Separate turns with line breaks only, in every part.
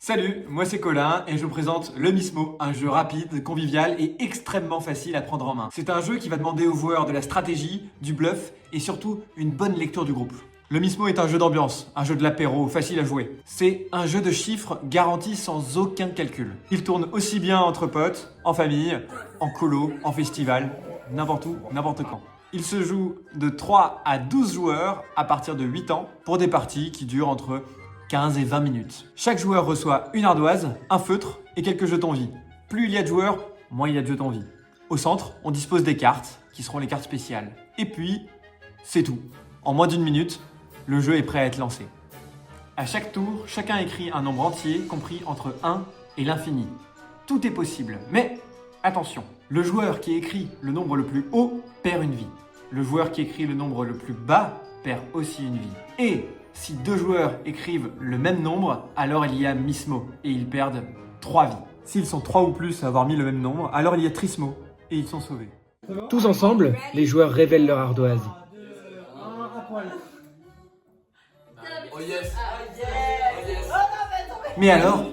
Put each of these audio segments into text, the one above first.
Salut, moi c'est Colin et je vous présente le Mismo, un jeu rapide, convivial et extrêmement facile à prendre en main. C'est un jeu qui va demander aux joueurs de la stratégie, du bluff et surtout une bonne lecture du groupe. Le Mismo est un jeu d'ambiance, un jeu de l'apéro, facile à jouer. C'est un jeu de chiffres garanti sans aucun calcul. Il tourne aussi bien entre potes, en famille, en colo, en festival, n'importe où, n'importe quand. Il se joue de 3 à 12 joueurs à partir de 8 ans pour des parties qui durent entre 15 et 20 minutes. Chaque joueur reçoit une ardoise, un feutre et quelques jetons vie. Plus il y a de joueurs, moins il y a de jetons vie. Au centre, on dispose des cartes, qui seront les cartes spéciales. Et puis, c'est tout. En moins d'une minute, le jeu est prêt à être lancé. À chaque tour, chacun écrit un nombre entier compris entre 1 et l'infini. Tout est possible, mais attention, le joueur qui écrit le nombre le plus haut perd une vie. Le joueur qui écrit le nombre le plus bas perd aussi une vie. Et si deux joueurs écrivent le même nombre, alors il y a Mismo et ils perdent 3 vies. S'ils sont 3 ou plus à avoir mis le même nombre, alors il y a Trismo et ils sont sauvés.
Tous ensemble, les joueurs révèlent leur ardoise.
Mais alors,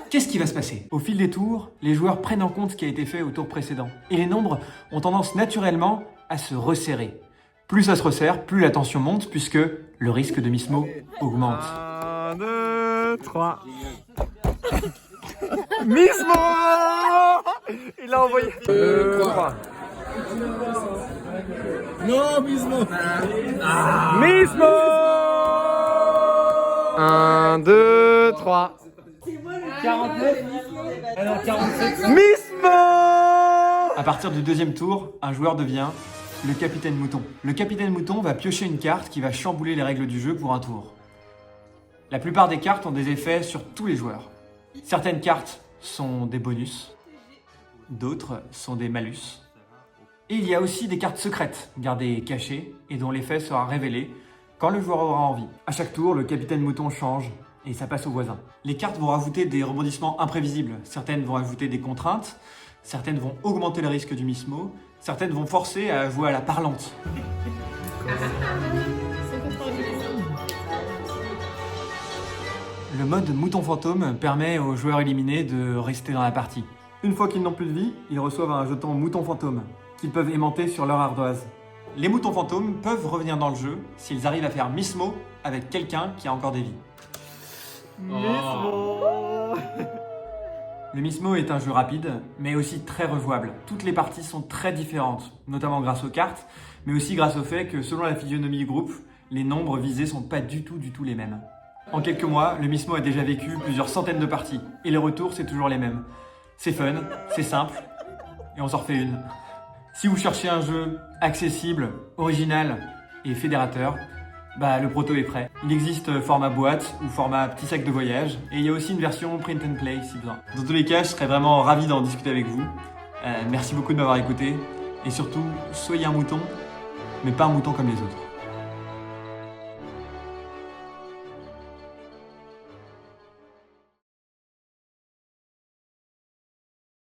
qu'est-ce qui va se passer? Au fil des tours, les joueurs prennent en compte ce qui a été fait au tour précédent. Et les nombres ont tendance naturellement à se resserrer. Plus ça se resserre, plus la tension monte, puisque le risque de Mismo augmente.
1, 2, 3. Mismo! Il a envoyé. 3.
Non, Mismo.
Mismo! 1, 2, 3.
49. Alors 47.
Mismo!
À partir du deuxième tour, un joueur devient le capitaine mouton. Le capitaine mouton va piocher une carte qui va chambouler les règles du jeu pour un tour. La plupart des cartes ont des effets sur tous les joueurs. Certaines cartes sont des bonus, d'autres sont des malus. Et il y a aussi des cartes secrètes, gardées cachées, et dont l'effet sera révélé quand le joueur aura envie. À chaque tour, le capitaine mouton change, et ça passe au voisin. Les cartes vont rajouter des rebondissements imprévisibles. Certaines vont ajouter des contraintes, certaines vont augmenter le risque du Mismo, certaines vont forcer à jouer à la parlante. Le mode mouton fantôme permet aux joueurs éliminés de rester dans la partie. Une fois qu'ils n'ont plus de vie, ils reçoivent un jeton mouton fantôme qu'ils peuvent aimanter sur leur ardoise. Les moutons fantômes peuvent revenir dans le jeu s'ils arrivent à faire Mismo avec quelqu'un qui a encore des vies.
Mismo!
Le Mismo est un jeu rapide, mais aussi très rejouable. Toutes les parties sont très différentes, notamment grâce aux cartes, mais aussi grâce au fait que selon la physionomie du groupe, les nombres visés sont pas du tout les mêmes. En quelques mois, le Mismo a déjà vécu plusieurs centaines de parties, et les retours c'est toujours les mêmes. C'est fun, c'est simple, et on s'en refait une. Si vous cherchez un jeu accessible, original et fédérateur, le proto est prêt. Il existe format boîte ou format petit sac de voyage et il y a aussi une version print and play si besoin. Dans tous les cas, je serais vraiment ravi d'en discuter avec vous. Merci beaucoup de m'avoir écouté et surtout, soyez un mouton, mais pas un mouton comme les autres.